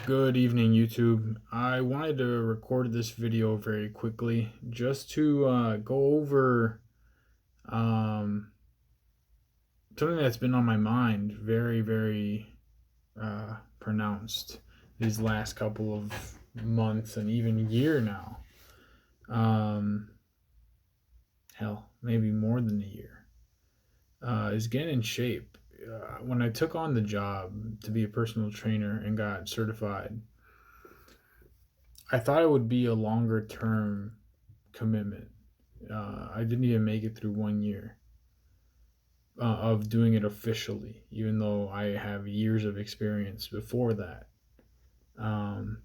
Good evening, YouTube. I wanted to record this video very quickly just to go over um, something that's been on my mind very pronounced these last couple of months and even year now. Um, Hell, maybe more than a year. Is getting in shape. When I took on the job to be a personal trainer and got certified, I thought it would be a longer term commitment. I didn't even make it through 1 year of doing it officially, even though I have years of experience before that. Um,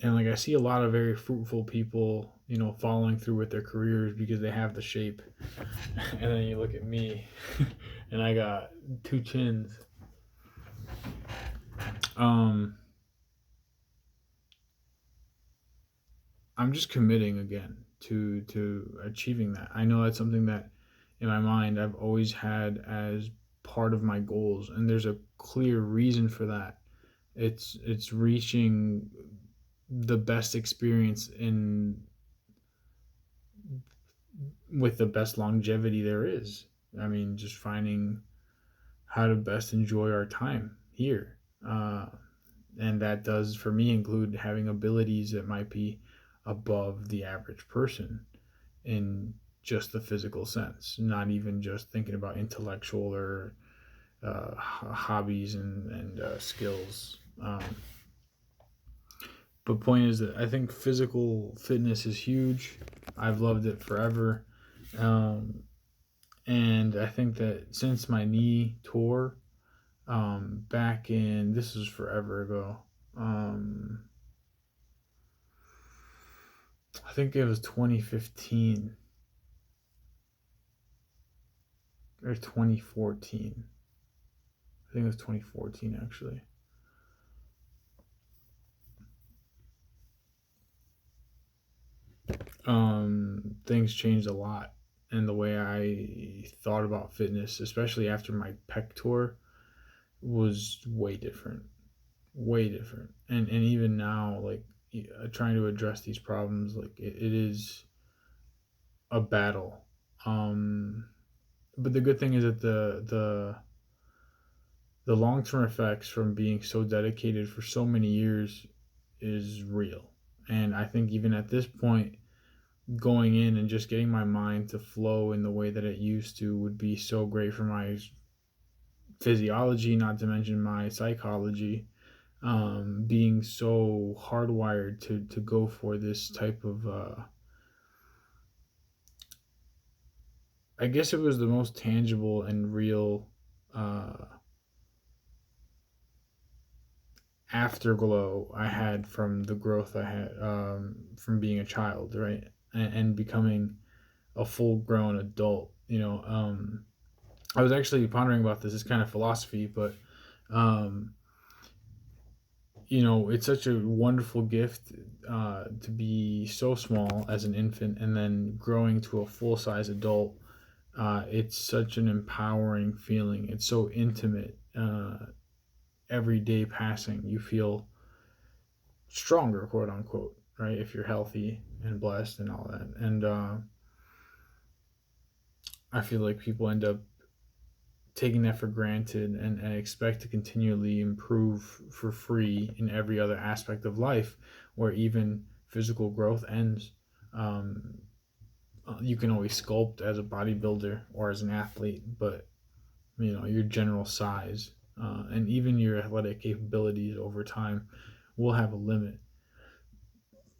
and like I see a lot of very fruitful people, following through with their careers because they have the shape. And then you look at me, and I got two chins. Um, I'm just committing again to achieving that. I know that's something that in my mind I've always had as part of my goals, and there's a clear reason for that. It's reaching the best experience in with the best longevity there is. I mean, just finding how to best enjoy our time here. And that does for me include having abilities that might be above the average person in just the physical sense, not even just thinking about intellectual or hobbies and skills. But point is that I think physical fitness is huge. I've loved it forever, um, and I think that since my knee tore back in this was forever ago. I think it was 2015 or 2014. I think it was 2014 actually. Things changed a lot, and the way I thought about fitness, especially after my pec tour, was way different. And even now, like trying to address these problems, like it is a battle. Um, but the good thing is that the long term effects from being so dedicated for so many years is real. And I think even at this point, going in and just getting my mind to flow in the way that it used to would be so great for my physiology, not to mention my psychology. Being so hardwired to go for this type of, I guess it was the most tangible and real uh, afterglow I had from the growth I had from being a child, right? And becoming a full grown adult. I was actually pondering about this kind of philosophy, but um, it's such a wonderful gift to be so small as an infant and then growing to a full size adult. It's such an empowering feeling. It's so intimate. Every day passing, you feel stronger, quote unquote, right? If you're healthy and blessed and all that. And I feel like people end up taking that for granted and expect to continually improve for free in every other aspect of life where even physical growth ends. Um, you can always sculpt as a bodybuilder or as an athlete, but your general size and even your athletic capabilities over time will have a limit.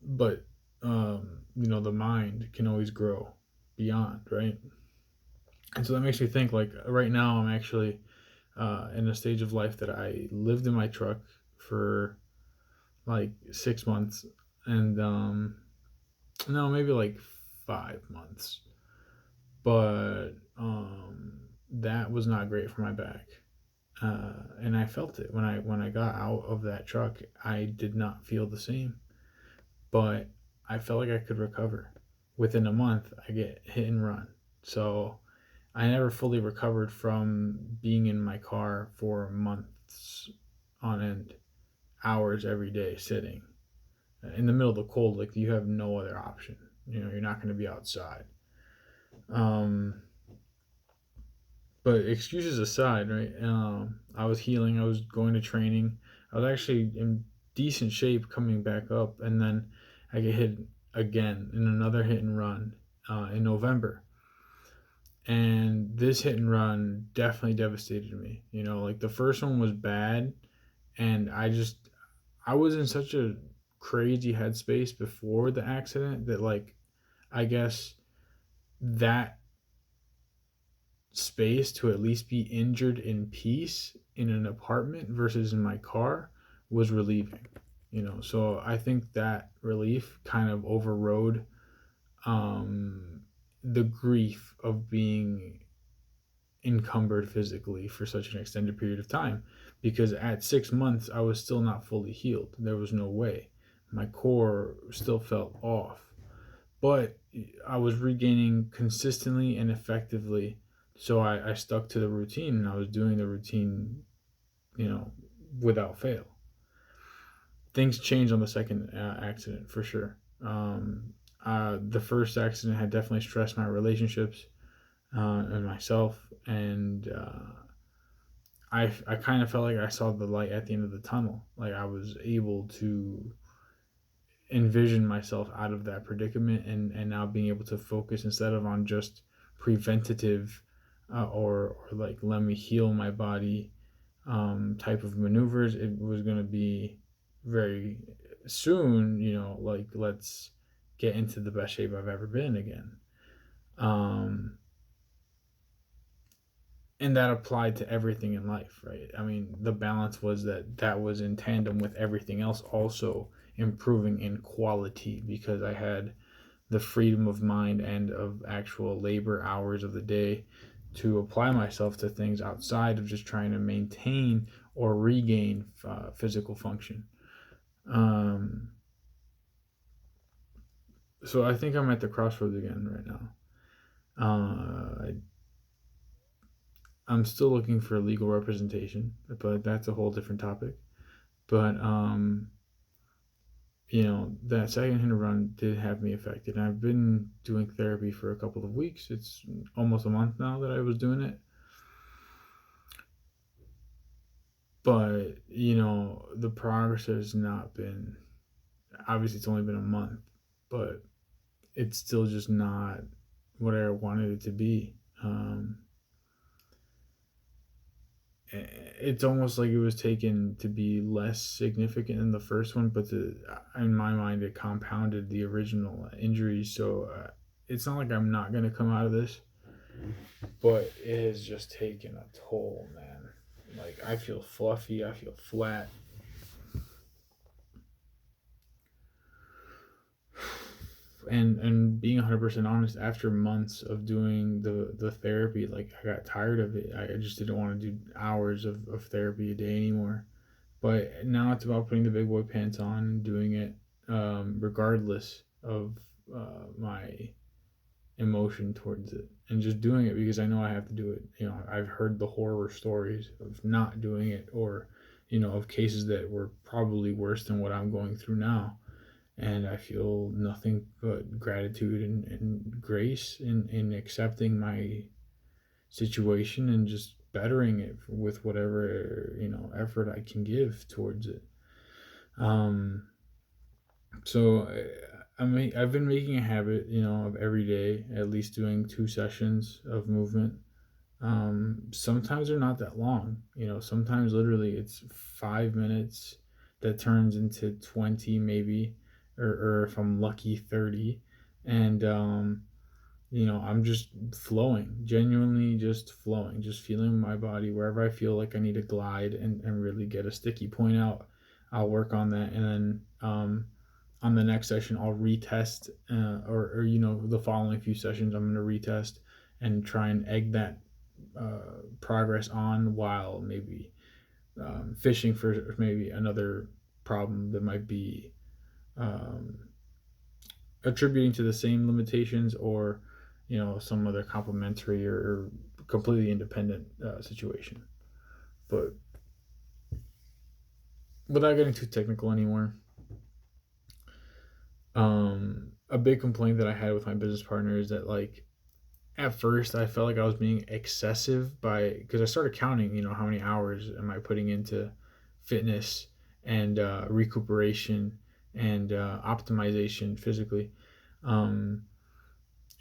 But the mind can always grow beyond, right? And so that makes me think like right now I'm actually in a stage of life that I lived in my truck for like 6 months, and no, maybe like 5 months, but that was not great for my back. And I felt it when I got out of that truck. I did not feel the same, but I felt like I could recover. Within a month, I get hit and run. So I never fully recovered from being in my car for months on end hours every day sitting in the middle of the cold. Like, you have no other option. You're not going to be outside. Um, but excuses aside, right? I was healing. I was going to training. I was actually in decent shape coming back up, and then I get hit again in another hit and run in November. And this hit and run definitely devastated me. Like, the first one was bad, and I was in such a crazy headspace before the accident that, like, I guess that space to at least be injured in peace in an apartment versus in my car was relieving. So I think that relief kind of overrode um, the grief of being encumbered physically for such an extended period of time, because at 6 months I was still not fully healed. There was no way. My core still felt off, but I was regaining consistently and effectively. So I stuck to the routine, and I was doing the routine, you know, without fail. Things changed on the second accident for sure. The first accident had definitely stressed my relationships and myself, and I kind of felt like I saw the light at the end of the tunnel. Like, I was able to envision myself out of that predicament, and now being able to focus instead of on just preventative or like, let me heal my body type of maneuvers. It was going to be very soon, like, let's get into the best shape I've ever been again. Um, and that applied to everything in life, right? I mean, the balance was that was in tandem with everything else also improving in quality, because I had the freedom of mind and of actual labor hours of the day to apply myself to things outside of just trying to maintain or regain physical function. Um, so I think I'm at the crossroads again right now. I'm still looking for legal representation, but that's a whole different topic. But that second hit and run did have me affected. And I've been doing therapy for a couple of weeks. It's almost a month now that I was doing it. But, the progress has not been, obviously it's only been a month, but it's still just not what I wanted it to be. It's almost like it was taken to be less significant than the first one, but in my mind, it compounded the original injuries. So it's not like I'm not going to come out of this, but it has just taken a toll, man. Like, I feel fluffy, I feel flat. And being 100% honest, after months of doing the therapy, like, I got tired of it. I just didn't want to do hours of therapy a day anymore. But now it's about putting the big boy pants on and doing it, regardless of my emotion towards it, and just doing it because I know I have to do it. I've heard the horror stories of not doing it, or of cases that were probably worse than what I'm going through now. And I feel nothing but gratitude and grace in accepting my situation and just bettering it with whatever effort I can give towards it. Um, so I've been making a habit, of every day at least doing 2 sessions of movement. Sometimes they're not that long. Sometimes literally it's 5 minutes that turns into 20 maybe, or if I'm lucky 30. And I'm just flowing, genuinely just flowing, just feeling my body wherever I feel like I need to glide and really get a sticky point out. I'll work on that, and then on the next session I'll retest, or the following few sessions I'm going to retest and try and egg that progress on, while maybe fishing for maybe another problem that might be um, attributing to the same limitations, or some other complementary or completely independent situation. But without getting too technical anymore, a big complaint that I had with my business partner is that, like, at first I felt like I was being excessive because I started counting, how many hours am I putting into fitness and recuperation and optimization physically. Um,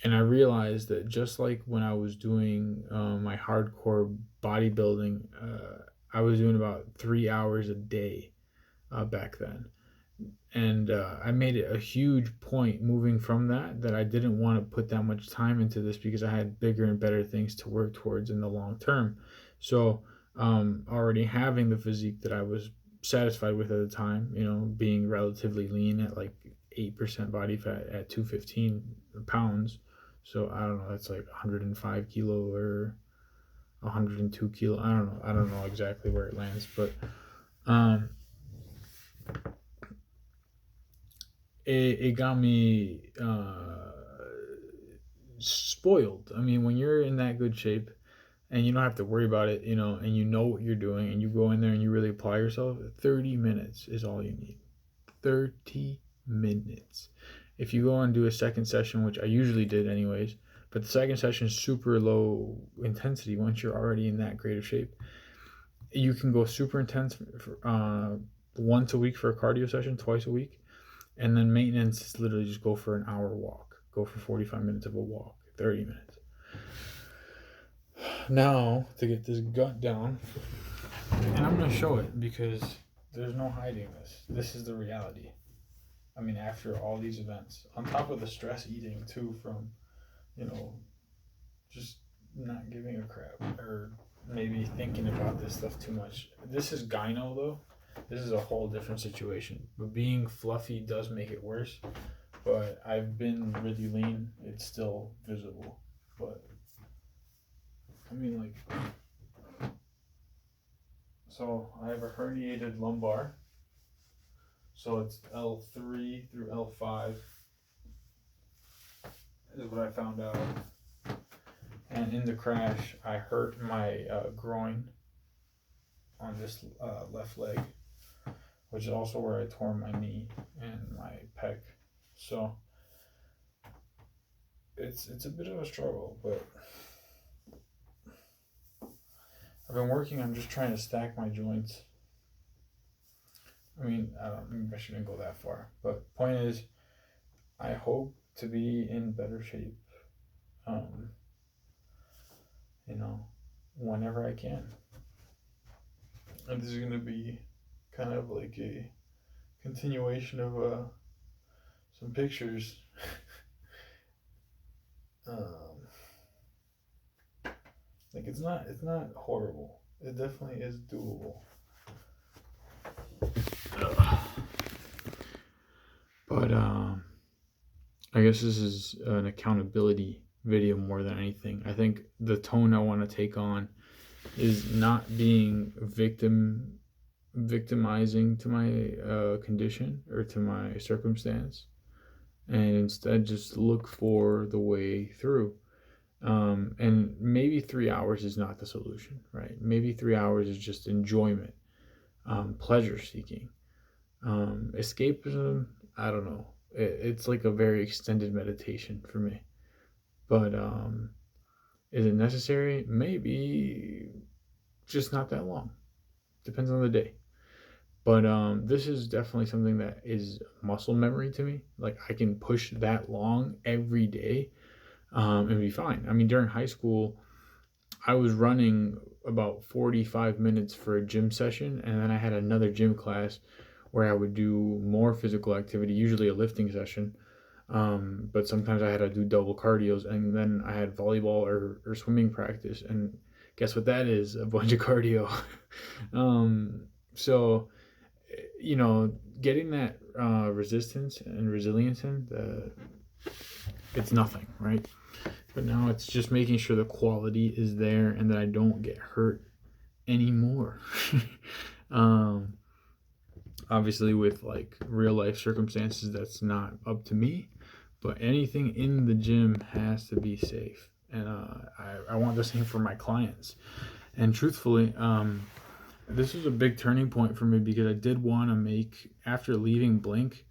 and I realized that just like when I was doing my hardcore bodybuilding, I was doing about 3 hours a day back then. And I made it a huge point moving from that I didn't want to put that much time into this because I had bigger and better things to work towards in the long term. So already having the physique that I was satisfied with at the time, being relatively lean at like 8% body fat at 215 pounds. So I don't know, that's like 105 kilo or 102 kilo. I don't know exactly where it lands, but um, it got me spoiled. I mean, when you're in that good shape and you don't have to worry about it, and you know what you're doing, and you go in there and you really apply yourself, 30 minutes is all you need. 30 minutes. If you go and do a second session, which I usually did anyways, but the second session is super low intensity once you're already in that great of shape. You can go super intense for, once a week for a cardio session, twice a week, and then maintenance is literally just go for an hour walk, go for 45 minutes of a walk, 30 minutes. Now, to get this gut down, and I'm going to show it because there's no hiding this. This is the reality. I mean, after all these events, on top of the stress eating too from, you know, just not giving a crap or maybe thinking about this stuff too much. This is gyno though. This is a whole different situation. But being fluffy does make it worse. But I've been really lean. It's still visible. But I mean, like, so I have a herniated lumbar. So it's L3 through L5 is what I found out. And in the crash, I hurt my groin on this left leg, which is also where I tore my knee and my pec. So it's a bit of a struggle, but I've been working on just trying to stack my joints. I mean, maybe I shouldn't go that far, but point is, I hope to be in better shape, um, whenever I can. And this is going to be kind of like a continuation of some pictures. Like it's not horrible. It definitely is doable. But I guess this is an accountability video more than anything. I think the tone I want to take on is not being victimizing to my condition or to my circumstance, and instead just look for the way through. And maybe 3 hours is not the solution, right? Maybe 3 hours is just enjoyment, pleasure seeking, escapism. I don't know. It's like a very extended meditation for me. But is it necessary? Maybe, just not that long. Depends on the day. But this is definitely something that is muscle memory to me. Like I can push that long every day and be fine. I mean, during high school, I was running about 45 minutes for a gym session, and then I had another gym class where I would do more physical activity, usually a lifting session. But sometimes I had to do double cardios, and then I had volleyball or swimming practice. And guess what that is? A bunch of cardio. So, getting that resistance and resilience it's nothing, right? But now it's just making sure the quality is there and that I don't get hurt anymore. Obviously, with like real life circumstances, that's not up to me. But anything in the gym has to be safe, and I want the same for my clients. And truthfully, This was a big turning point for me because I did want to make, after leaving Blink,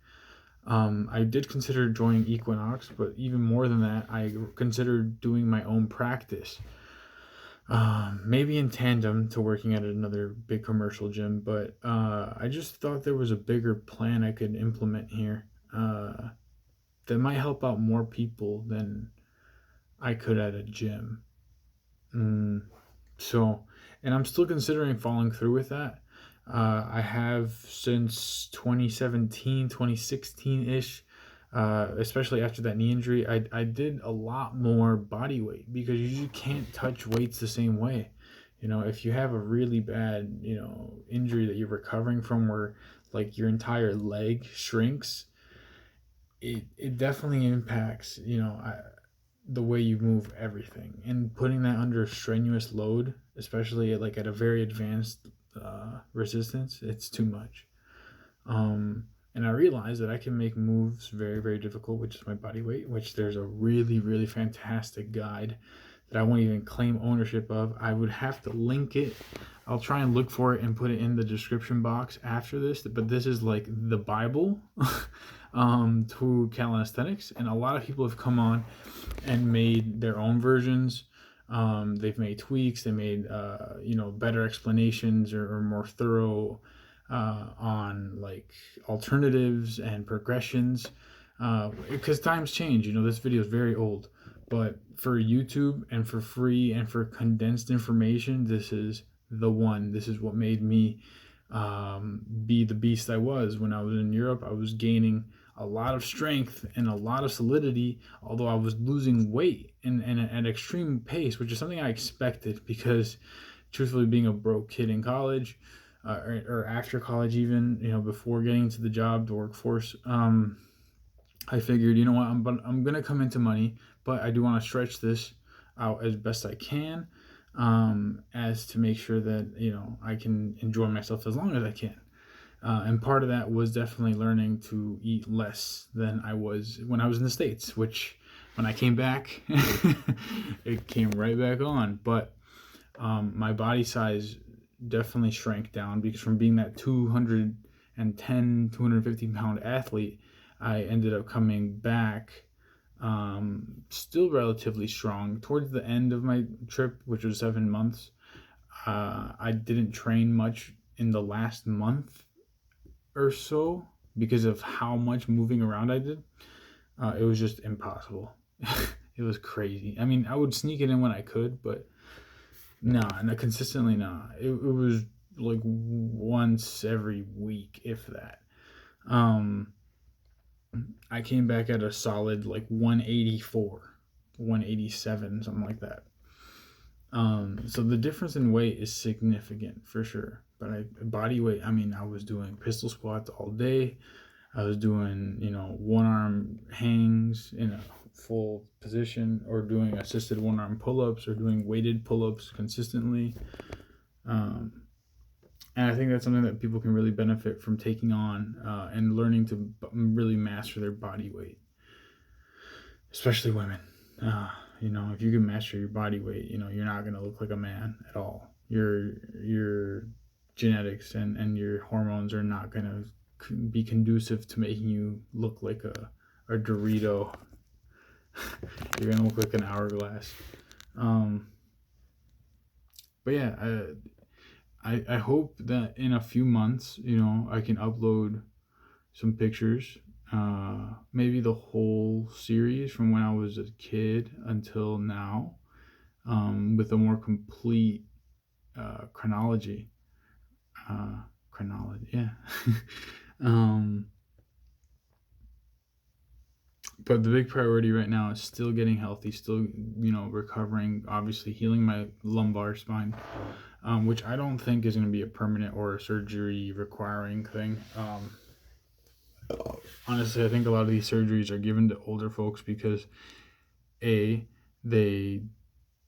I did consider joining Equinox, but even more than that, I considered doing my own practice. Maybe in tandem to working at another big commercial gym, but I just thought there was a bigger plan I could implement here that might help out more people than I could at a gym. Mm, so, and I'm still considering following through with that. I have since 2017, 2016 ish, especially after that knee injury, I did a lot more body weight because you just can't touch weights the same way. If you have a really bad, injury that you're recovering from where like your entire leg shrinks, it definitely impacts, the way you move everything, and putting that under strenuous load, especially like at a very advanced resistance, it's too much. And I realized that I can make moves very, very difficult with just my body weight, which there's a really, really fantastic guide that I won't even claim ownership of. I would have to link it. I'll try and look for it and put it in the description box after this. But this is like the Bible to calisthenics, and a lot of people have come on and made their own versions. They've made tweaks. They made better explanations or more thorough on like alternatives and progressions. Because times change. This video is very old, but for YouTube and for free and for condensed information, this is the one. This is what made me be the beast I was. When I was in Europe, I was gaining a lot of strength and a lot of solidity, although I was losing weight and at an extreme pace, which is something I expected because, truthfully, being a broke kid in college, or after college, even before getting into the job, the workforce, I figured, you know what, I'm gonna come into money, but I do want to stretch this out as best I can, as to make sure that I can enjoy myself as long as I can. And part of that was definitely learning to eat less than I was when I was in the States, which when I came back, it came right back on. But my body size definitely shrank down because from being that 210, 250 pound athlete, I ended up coming back still relatively strong. Towards the end of my trip, which was 7 months, I didn't train much in the last month or so because of how much moving around I did. It was just impossible. It was crazy. I mean, I would sneak it in when I could, but nah, not consistently. Nah, it was like once every week, if that. Um, I came back at a solid like 184, 187, something like that. So the difference in weight is significant for sure. But body weight, I mean, I was doing pistol squats all day. I was doing, one arm hangs in a full position, or doing assisted one arm pull ups, or doing weighted pull ups consistently. Um, and I think that's something that people can really benefit from taking on, and learning to really master their body weight, especially women. If you can master your body weight, you're not going to look like a man at all. Your genetics and your hormones are not going to be conducive to making you look like a Dorito. You're going to look like an hourglass. But yeah, I hope that in a few months, I can upload some pictures, maybe the whole series from when I was a kid until now, with a more complete chronology. Chronology, yeah. um, but the big priority right now is still getting healthy, still, recovering, obviously healing my lumbar spine, which I don't think is going to be a permanent or a surgery requiring thing. Honestly, I think a lot of these surgeries are given to older folks because A, they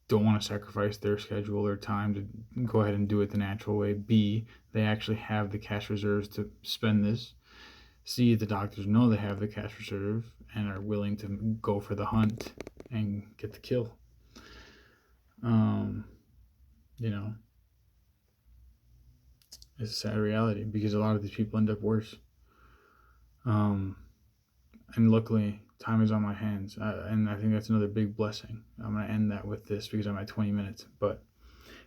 don't want to sacrifice their schedule or time to go ahead and do it the natural way. B, they actually have the cash reserves to spend this. C, the doctors know they have the cash reserve and are willing to go for the hunt and get the kill. You know, It's a sad reality because a lot of these people end up worse. Um, and luckily, time is on my hands, and I think that's another big blessing. I'm gonna end that with this because I'm at 20 minutes, but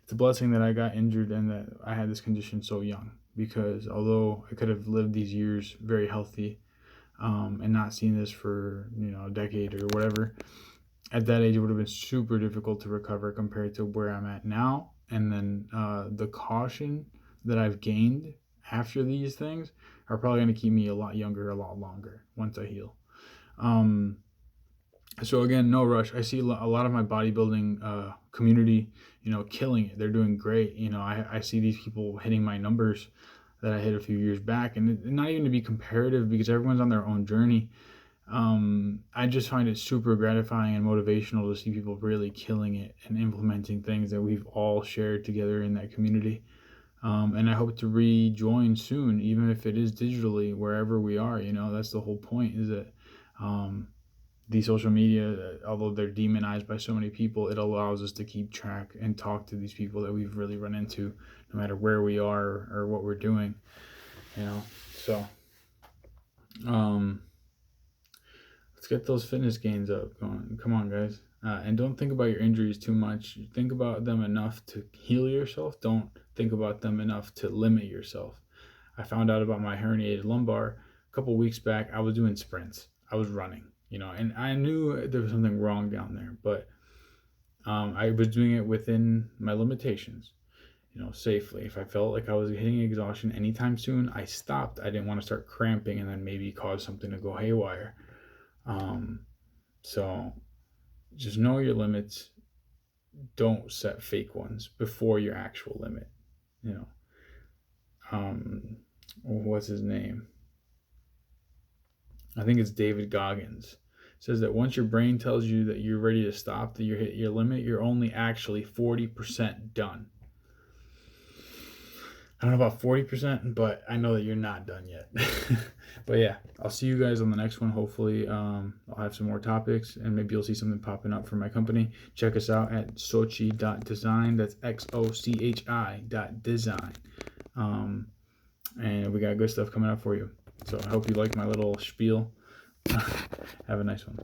it's a blessing that I got injured and that I had this condition so young. Because although I could have lived these years very healthy, and not seen this for a decade or whatever, at that age it would have been super difficult to recover compared to where I'm at now. And then the caution that I've gained after these things are probably going to keep me a lot younger, a lot longer once I heal. Um, so again, no rush. I see a lot of my bodybuilding community, killing it. They're doing great. I see these people hitting my numbers that I hit a few years back, and not even to be comparative because everyone's on their own journey. I just find it super gratifying and motivational to see people really killing it and implementing things that we've all shared together in that community. And I hope to rejoin soon, even if it is digitally, wherever we are. That's the whole point, is that these social media, although they're demonized by so many people, it allows us to keep track and talk to these people that we've really run into, no matter where we are or what we're doing. So let's get those fitness gains up going. Come on, guys. And don't think about your injuries too much. Think about them enough to heal yourself. Don't think about them enough to limit yourself. I found out about my herniated lumbar a couple weeks back. I was doing sprints. I was running, and I knew there was something wrong down there, but I was doing it within my limitations, safely. If I felt like I was hitting exhaustion anytime soon, I stopped. I didn't want to start cramping and then maybe cause something to go haywire. So just know your limits. Don't set fake ones before your actual limit. What's his name? I think it's David Goggins. Says that once your brain tells you that you're ready to stop, that you hit your limit, you're only actually 40% done. I don't know about 40%, but I know that you're not done yet. But yeah, I'll see you guys on the next one. Hopefully, I'll have some more topics, and maybe you'll see something popping up for my company. Check us out at xochi.design. That's XOCHI.design. And we got good stuff coming up for you. So I hope you like my little spiel. Have a nice one.